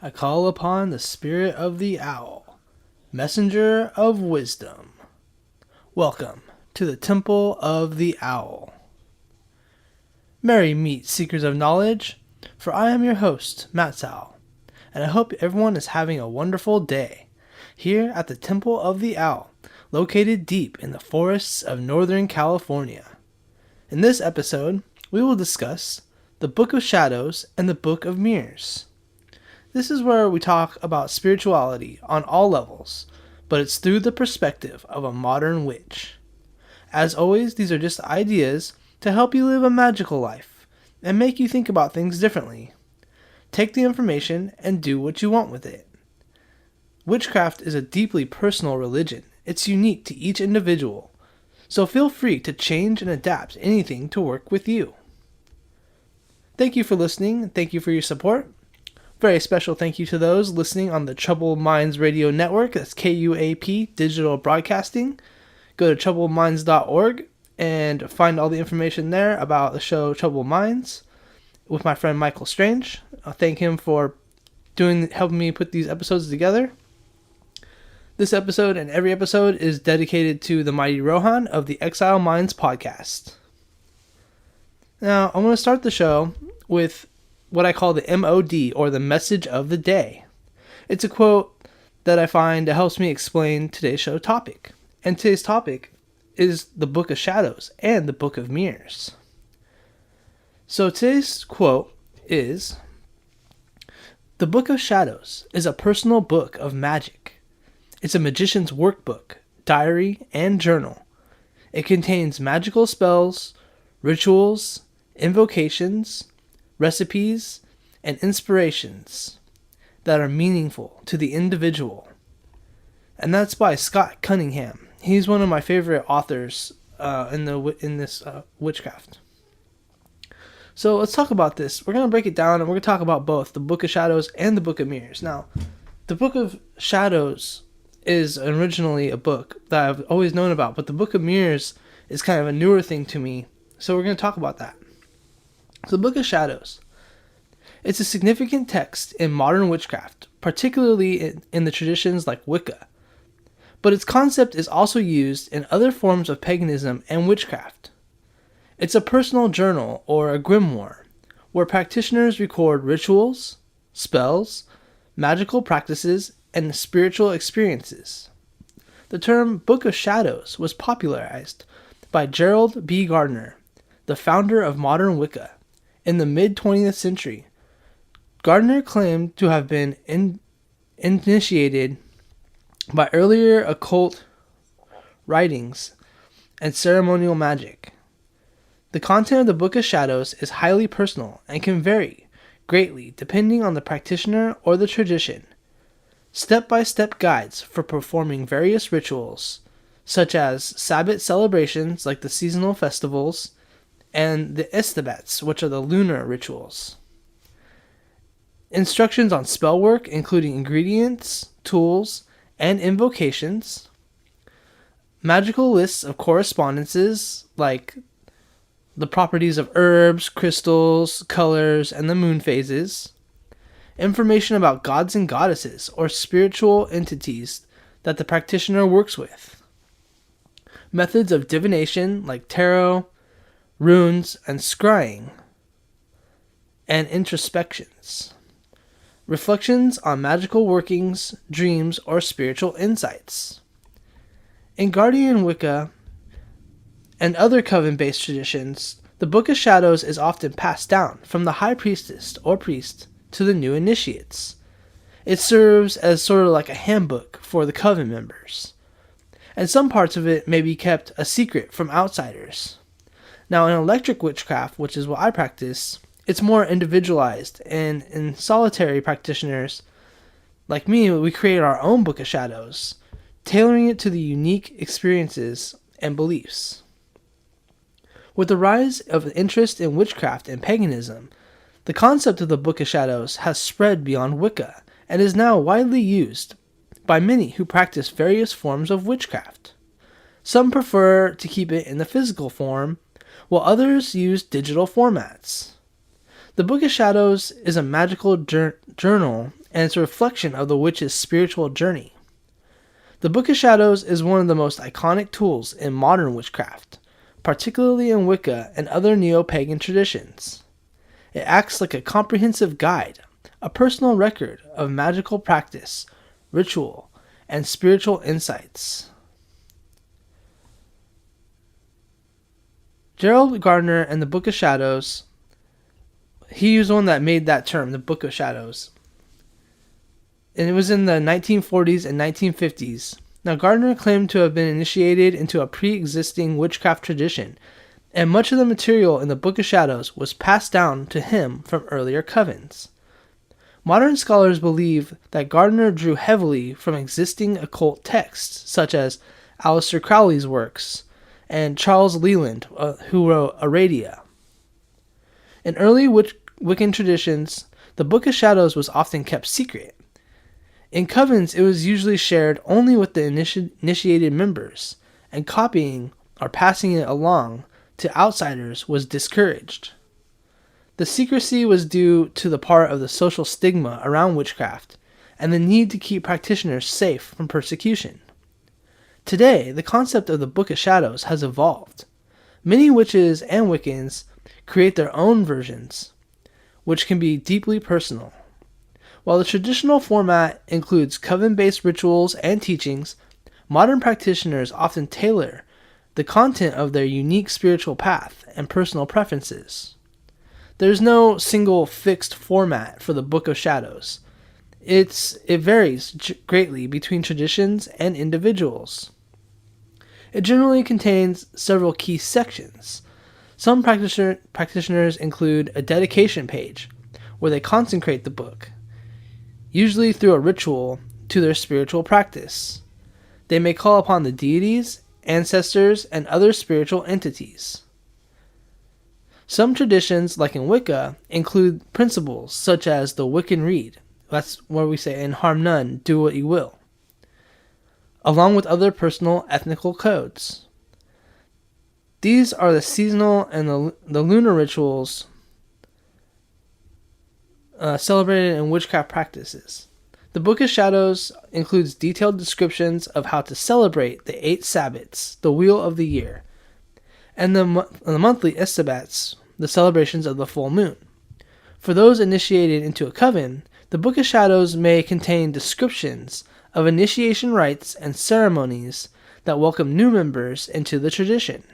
I call upon the spirit of the owl, messenger of wisdom. Welcome to the Temple of the Owl. Merry meet, seekers of knowledge, for I am your host, Matsowl, and I hope everyone is having a wonderful day here at the Temple of the Owl, located deep in the forests of Northern California. In this episode, we will discuss the Book of Shadows and the Book of Mirrors. This is where we talk about spirituality on all levels, but it's through the perspective of a modern witch. As always, these are just ideas to help you live a magical life and make you think about things differently. Take the information and do what you want with it. Witchcraft is a deeply personal religion. It's unique to each individual, so feel free to change and adapt anything to work with you. Thank you for listening, and thank you for your support. Very special thank you to those listening on the Troubled Minds Radio Network. That's KUAP Digital Broadcasting. Go to troubledminds.org and find all the information there about the show Troubled Minds with my friend Michael Strange. I'll thank him for helping me put these episodes together. This episode and every episode is dedicated to the mighty Rohan of the Exile Minds podcast. Now, I'm going to start the show with what I call the MOD, or the message of the day. It's a quote that I find that helps me explain today's show topic. And today's topic is the Book of Shadows and the Book of Mirrors. So today's quote is, "The Book of Shadows is a personal book of magic. It's a magician's workbook, diary, and journal. It contains magical spells, rituals, invocations, recipes, and inspirations that are meaningful to the individual." And that's by Scott Cunningham. He's one of my favorite authors in this Witchcraft. So let's talk about this. We're going to break it down, and we're going to talk about both the Book of Shadows and the Book of Mirrors. Now, the Book of Shadows is originally a book that I've always known about, but the Book of Mirrors is kind of a newer thing to me. So we're going to talk about that. So the Book of Shadows. It's a significant text in modern witchcraft, particularly in the traditions like Wicca. But its concept is also used in other forms of paganism and witchcraft. It's a personal journal or a grimoire, where practitioners record rituals, spells, magical practices, and spiritual experiences. The term Book of Shadows was popularized by Gerald B. Gardner, the founder of modern Wicca. In the mid-20th century, Gardner claimed to have been initiated by earlier occult writings and ceremonial magic. The content of the Book of Shadows is highly personal and can vary greatly depending on the practitioner or the tradition. Step-by-step guides for performing various rituals, such as Sabbath celebrations like the seasonal festivals, and the Estabats, which are the lunar rituals. Instructions on spell work, including ingredients, tools, and invocations. Magical lists of correspondences, like the properties of herbs, crystals, colors, and the moon phases. Information about gods and goddesses, or spiritual entities that the practitioner works with. Methods of divination, like tarot, runes, and scrying, and introspections. Reflections on magical workings, dreams, or spiritual insights. In Guardian Wicca and other coven-based traditions, the Book of Shadows is often passed down from the high priestess or priest to the new initiates. It serves as sort of like a handbook for the coven members, and some parts of it may be kept a secret from outsiders. Now, in electric witchcraft, which is what I practice, it's more individualized, and in solitary practitioners like me, we create our own Book of Shadows, tailoring it to the unique experiences and beliefs. With the rise of interest in witchcraft and paganism, the concept of the Book of Shadows has spread beyond Wicca and is now widely used by many who practice various forms of witchcraft. Some prefer to keep it in the physical form, while others use digital formats. The Book of Shadows is a magical journal and it's a reflection of the witch's spiritual journey. The Book of Shadows is one of the most iconic tools in modern witchcraft, particularly in Wicca and other neo-pagan traditions. It acts like a comprehensive guide, a personal record of magical practice, ritual, and spiritual insights. Gerald Gardner and the Book of Shadows, he was the one that made that term, the Book of Shadows. And it was in the 1940s and 1950s. Now, Gardner claimed to have been initiated into a pre-existing witchcraft tradition, and much of the material in the Book of Shadows was passed down to him from earlier covens. Modern scholars believe that Gardner drew heavily from existing occult texts, such as Aleister Crowley's works, and Charles Leland, who wrote Aradia. In early Wiccan traditions, the Book of Shadows was often kept secret. In covens, it was usually shared only with the initiated members, and copying or passing it along to outsiders was discouraged. The secrecy was due to the part of the social stigma around witchcraft and the need to keep practitioners safe from persecution. Today, the concept of the Book of Shadows has evolved. Many witches and Wiccans create their own versions, which can be deeply personal. While the traditional format includes coven-based rituals and teachings, modern practitioners often tailor the content of their unique spiritual path and personal preferences. There is no single fixed format for the Book of Shadows. It varies greatly between traditions and individuals. It generally contains several key sections. Some practitioners include a dedication page, where they consecrate the book, usually through a ritual, to their spiritual practice. They may call upon the deities, ancestors, and other spiritual entities. Some traditions, like in Wicca, include principles such as the Wiccan Rede. That's where we say, "And harm none, do what you will," along with other personal ethnical codes. These are the seasonal and the lunar rituals celebrated in witchcraft practices. The Book of Shadows includes detailed descriptions of how to celebrate the 8 Sabbats, the wheel of the year, and the monthly Issabats, the celebrations of the full moon. For those initiated into a coven, the Book of Shadows may contain descriptions of initiation rites and ceremonies that welcome new members into the tradition.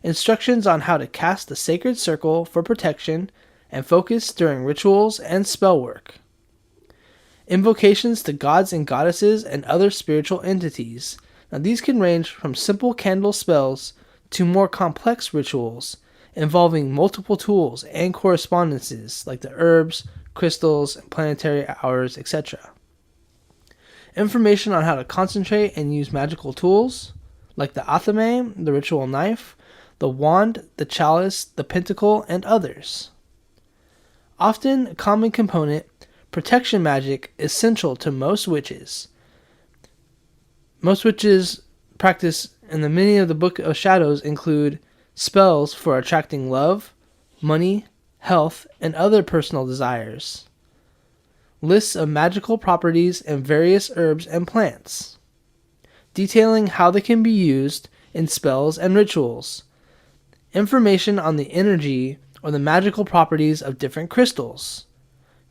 Instructions on how to cast the sacred circle for protection and focus during rituals and spell work. Invocations to gods and goddesses and other spiritual entities. Now, these can range from simple candle spells to more complex rituals involving multiple tools and correspondences like the herbs, crystals, planetary hours, etc. Information on how to concentrate and use magical tools like the athame, the ritual knife, the wand, the chalice, the pentacle, and others. Often a common component, protection magic is central to most witches. Most witches practice in the many of the Book of Shadows include spells for attracting love, money, health, and other personal desires. Lists of magical properties and various herbs and plants. Detailing how they can be used in spells and rituals. Information on the energy or the magical properties of different crystals.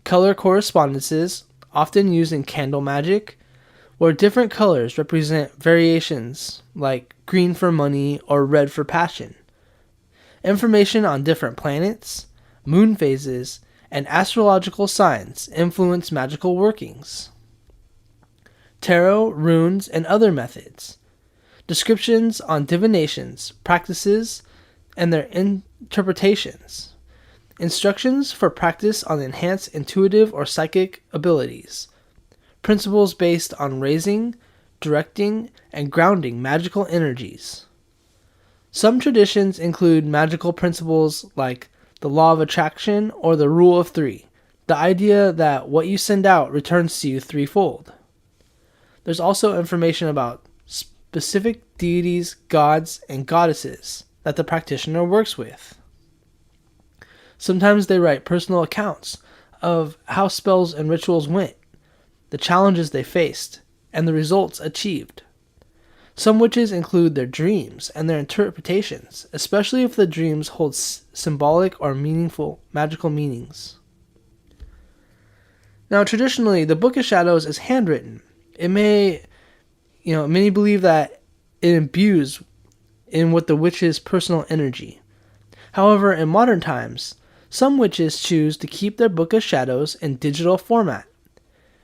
Color correspondences, often used in candle magic, where different colors represent variations like green for money or red for passion. Information on different planets, moon phases, and astrological signs influence magical workings. Tarot, runes, and other methods. Descriptions on divinations, practices, and their interpretations. Instructions for practice on enhanced intuitive or psychic abilities. Principles based on raising, directing, and grounding magical energies. Some traditions include magical principles like the law of attraction or the rule of 3, the idea that what you send out returns to you threefold. There's also information about specific deities, gods, and goddesses that the practitioner works with. Sometimes they write personal accounts of how spells and rituals went, the challenges they faced, and the results achieved. Some witches include their dreams and their interpretations, especially if the dreams hold symbolic or meaningful magical meanings. Now, traditionally, the Book of Shadows is handwritten. Many believe that it imbues in with the witch's personal energy. However, in modern times, some witches choose to keep their Book of Shadows in digital format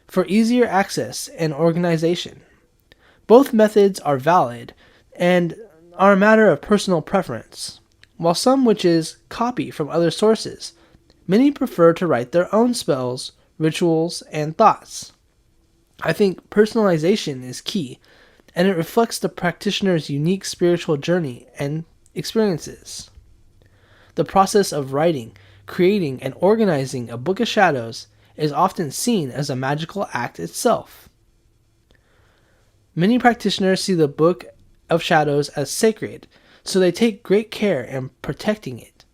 for easier access and organization. Both methods are valid and are a matter of personal preference. While some witches copy from other sources, many prefer to write their own spells, rituals, and thoughts. I think personalization is key, and it reflects the practitioner's unique spiritual journey and experiences. The process of writing, creating, and organizing a Book of Shadows is often seen as a magical act itself. Many practitioners see the Book of Shadows as sacred, so they take great care in protecting it.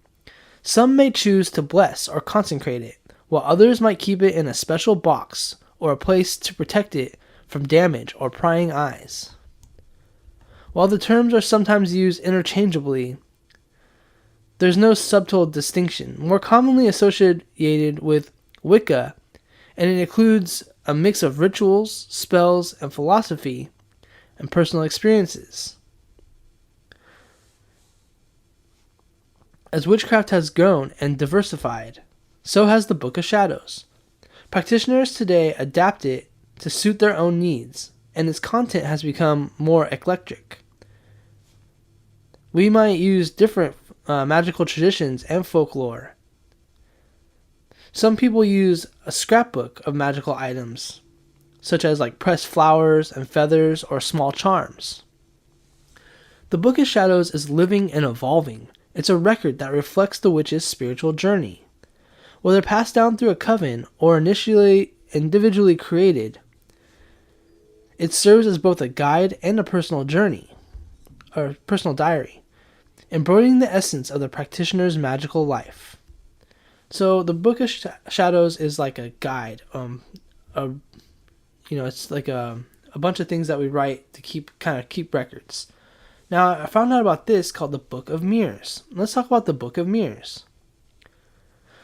Some may choose to bless or consecrate it, while others might keep it in a special box or a place to protect it from damage or prying eyes. While the terms are sometimes used interchangeably, there's no subtle distinction, more commonly associated with Wicca, and it includes a mix of rituals, spells, and philosophy, and personal experiences. As witchcraft has grown and diversified, so has the Book of Shadows. Practitioners today adapt it to suit their own needs, and its content has become more eclectic. We might use different magical traditions and folklore. Some people use a scrapbook of magical items, such as like pressed flowers and feathers or small charms. The Book of Shadows is living and evolving. It's a record that reflects the witch's spiritual journey. Whether passed down through a coven or initially individually created, it serves as both a guide and a personal journey, or personal diary, embodying the essence of the practitioner's magical life. So the Book of Shadows is like a guide. It's like a bunch of things that we write to keep records. Now, I found out about this called the Book of Mirrors. Let's talk about the Book of Mirrors.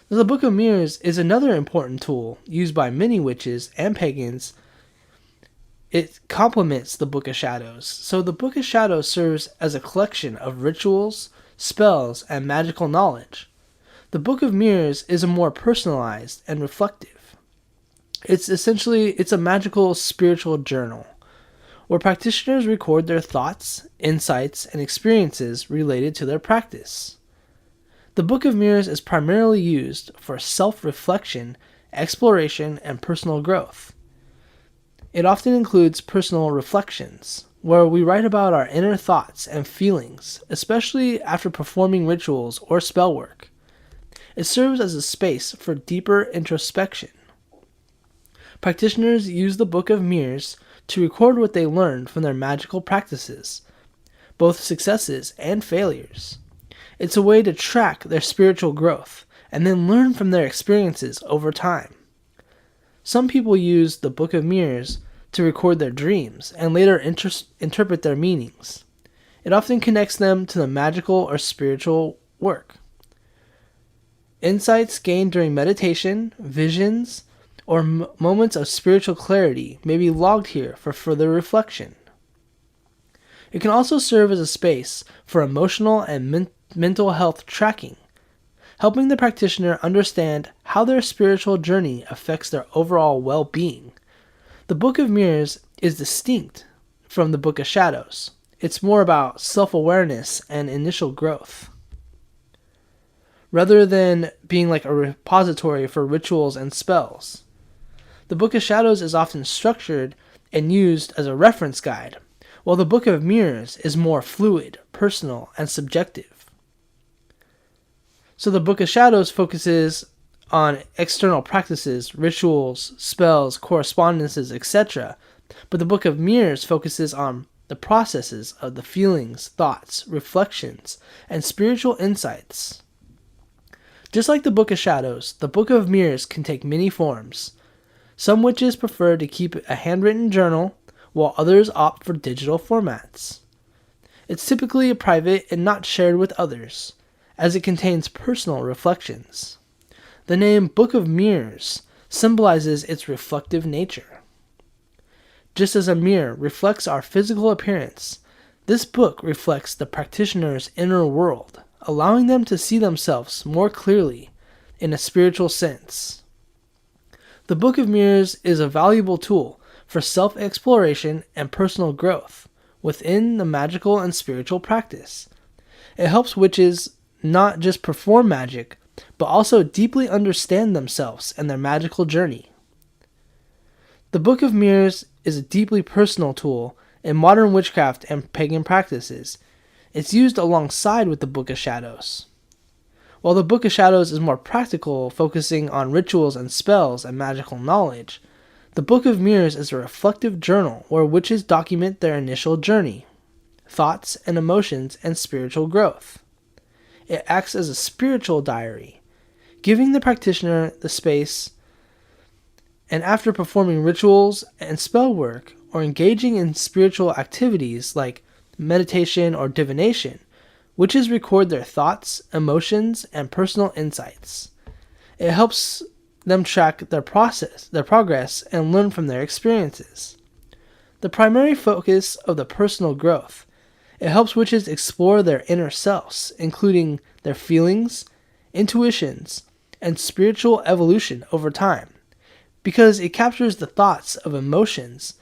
The Book of Mirrors is another important tool used by many witches and pagans. It complements the Book of Shadows. So the Book of Shadows serves as a collection of rituals, spells, and magical knowledge. The Book of Mirrors is a more personalized and reflective. It's a magical spiritual journal where practitioners record their thoughts, insights, and experiences related to their practice. The Book of Mirrors is primarily used for self-reflection, exploration, and personal growth. It often includes personal reflections, where we write about our inner thoughts and feelings, especially after performing rituals or spell work. It serves as a space for deeper introspection. Practitioners use the Book of Mirrors to record what they learned from their magical practices, both successes and failures. It's a way to track their spiritual growth and then learn from their experiences over time. Some people use the Book of Mirrors to record their dreams and later interpret their meanings. It often connects them to the magical or spiritual work. Insights gained during meditation, visions, or moments of spiritual clarity may be logged here for further reflection. It can also serve as a space for emotional and mental health tracking, helping the practitioner understand how their spiritual journey affects their overall well-being. The Book of Mirrors is distinct from the Book of Shadows. It's more about self-awareness and initial growth, rather than being like a repository for rituals and spells. The Book of Shadows is often structured and used as a reference guide, while the Book of Mirrors is more fluid, personal, and subjective. So the Book of Shadows focuses on external practices, rituals, spells, correspondences, etc., but the Book of Mirrors focuses on the processes of the feelings, thoughts, reflections, and spiritual insights. Just like the Book of Shadows, the Book of Mirrors can take many forms. Some witches prefer to keep a handwritten journal, while others opt for digital formats. It's typically private and not shared with others, as it contains personal reflections. The name Book of Mirrors symbolizes its reflective nature. Just as a mirror reflects our physical appearance, this book reflects the practitioner's inner world, allowing them to see themselves more clearly in a spiritual sense. The Book of Mirrors is a valuable tool for self-exploration and personal growth within the magical and spiritual practice. It helps witches not just perform magic, but also deeply understand themselves and their magical journey. The Book of Mirrors is a deeply personal tool in modern witchcraft and pagan practices. It's used alongside with the Book of Shadows. While the Book of Shadows is more practical, focusing on rituals and spells and magical knowledge, the Book of Mirrors is a reflective journal where witches document their initial journey, thoughts and emotions, and spiritual growth. It acts as a spiritual diary, giving the practitioner the space, and after performing rituals and spell work or engaging in spiritual activities like meditation or divination, witches record their thoughts, emotions, and personal insights. It helps them track their progress, and learn from their experiences. The primary focus of the personal growth, it helps witches explore their inner selves, including their feelings, intuitions, and spiritual evolution over time. Because it captures the thoughts of emotions,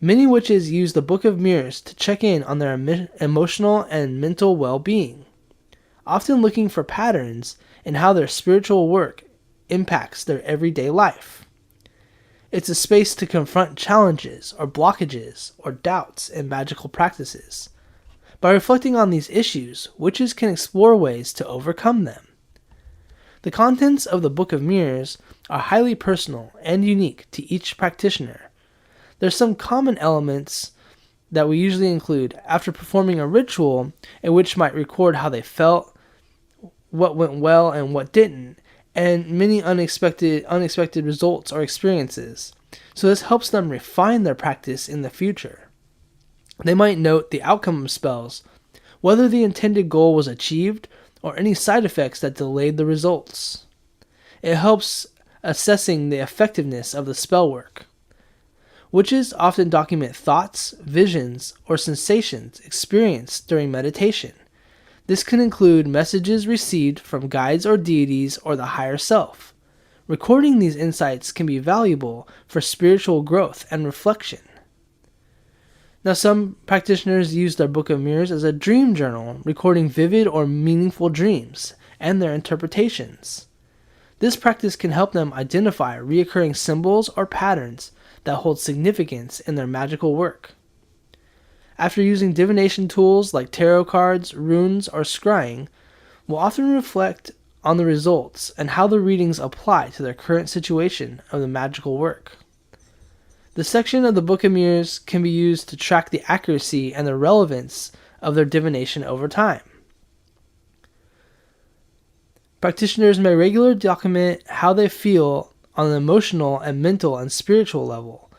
many witches use the Book of Mirrors to check in on their emotional and mental well-being, often looking for patterns in how their spiritual work impacts their everyday life. It's a space to confront challenges or blockages or doubts in magical practices. By reflecting on these issues, witches can explore ways to overcome them. The contents of the Book of Mirrors are highly personal and unique to each practitioner. There's some common elements that we usually include after performing a ritual, a witch might record how they felt, what went well and what didn't, and many unexpected results or experiences. So this helps them refine their practice in the future. They might note the outcome of spells, whether the intended goal was achieved or any side effects that delayed the results. It helps assessing the effectiveness of the spell work. Witches often document thoughts, visions, or sensations experienced during meditation. This can include messages received from guides or deities or the higher self. Recording these insights can be valuable for spiritual growth and reflection. Now, some practitioners use their Book of Mirrors as a dream journal, recording vivid or meaningful dreams and their interpretations. This practice can help them identify recurring symbols or patterns that hold significance in their magical work. After using divination tools like tarot cards, runes, or scrying, will often reflect on the results and how the readings apply to their current situation of the magical work. The section of the Book of Mirrors can be used to track the accuracy and the relevance of their divination over time. Practitioners may regularly document how they feel on an emotional and mental and spiritual level.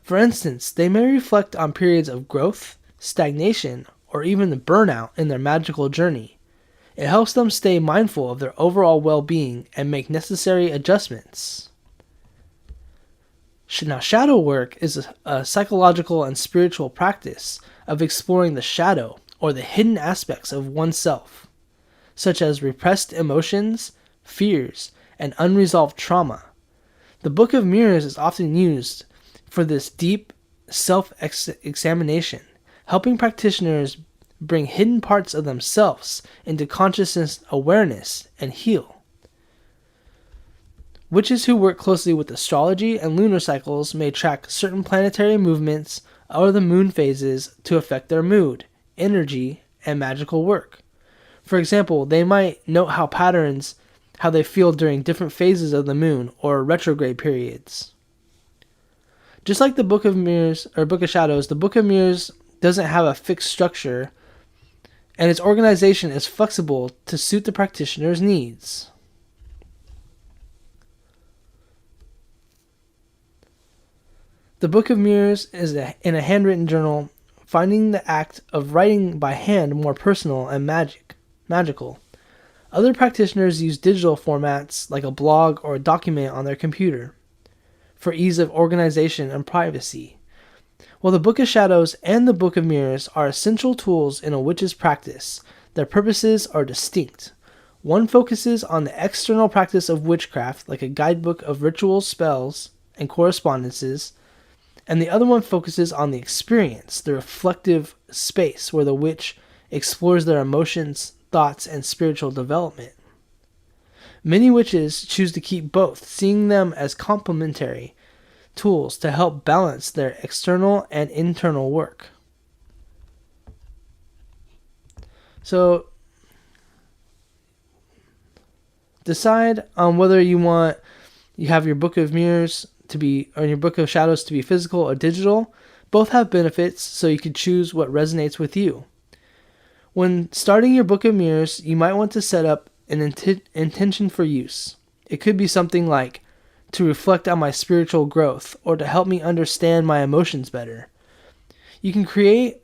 For instance, they may reflect on periods of growth, stagnation, or even the burnout in their magical journey. It helps them stay mindful of their overall well-being and make necessary adjustments. Now, shadow work is a psychological and spiritual practice of exploring the shadow or the hidden aspects of oneself, such as repressed emotions, fears, and unresolved trauma. The Book of Mirrors is often used for this deep self-examination, helping practitioners bring hidden parts of themselves into consciousness awareness and heal. Witches who work closely with astrology and lunar cycles may track certain planetary movements or the moon phases to affect their mood, energy, and magical work. For example, they might note how they feel during different phases of the moon or retrograde periods. Just like the Book of Mirrors or Book of Shadows, the Book of Mirrors doesn't have a fixed structure, and its organization is flexible to suit the practitioner's needs. The Book of Mirrors is in a handwritten journal, finding the act of writing by hand more personal and magical. Other practitioners use digital formats like a blog or a document on their computer for ease of organization and privacy. While the Book of Shadows and the Book of Mirrors are essential tools in a witch's practice, their purposes are distinct. One focuses on the external practice of witchcraft, like a guidebook of rituals, spells, and correspondences, and the other one focuses on the experience, the reflective space where the witch explores their emotions, thoughts, and spiritual development. Many witches choose to keep both, seeing them as complementary tools to help balance their external and internal work. So, decide on whether you have your Book of Mirrors to be, or your Book of Shadows to be physical or digital. Both have benefits, so you can choose what resonates with you. When starting your Book of Mirrors, you might want to set up an intention for use. It could be something like, to reflect on my spiritual growth, or to help me understand my emotions better. You can create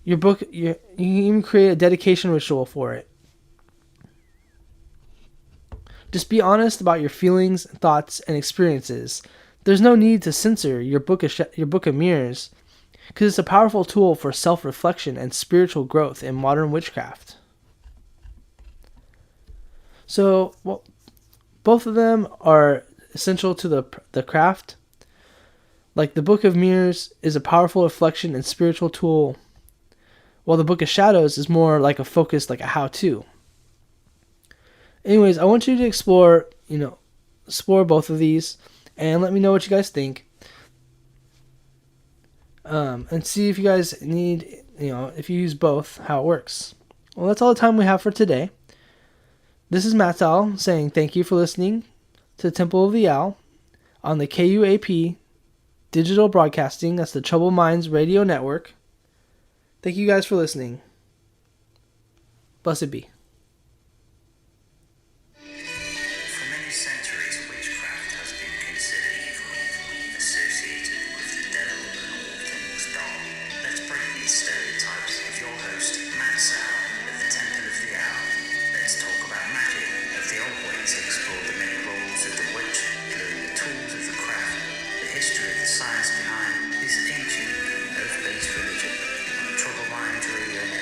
your book, you can even create a dedication ritual for it. Just be honest about your feelings, thoughts, and experiences. There's no need to censor your Book of Mirrors, because it's a powerful tool for self-reflection and spiritual growth in modern witchcraft. So, both of them are essential to the craft. Like the Book of Mirrors is a powerful reflection and spiritual tool, while the Book of Shadows is more like a focus, like a how-to. Anyways, I want you to explore both of these and let me know what you guys think. And see if you guys need, if you use both, how it works. Well, that's all the time we have for today. This is Matsowl saying thank you for listening to Temple of the Owl on the KUAP Digital Broadcasting. That's the Troubled Minds Radio Network. Thank you guys for listening. Blessed be. For many centuries, witchcraft has been considered evil, associated with the devil and all things dark. Let's break these stereotypes with your host, Matsowl, of the Temple of the Owl. Let's talk about magic, of the old way to explore the many roles of the witch, including the tools of the craft, the history of the science behind this ancient, earth-based religion, on Troubled Minds Radio Network.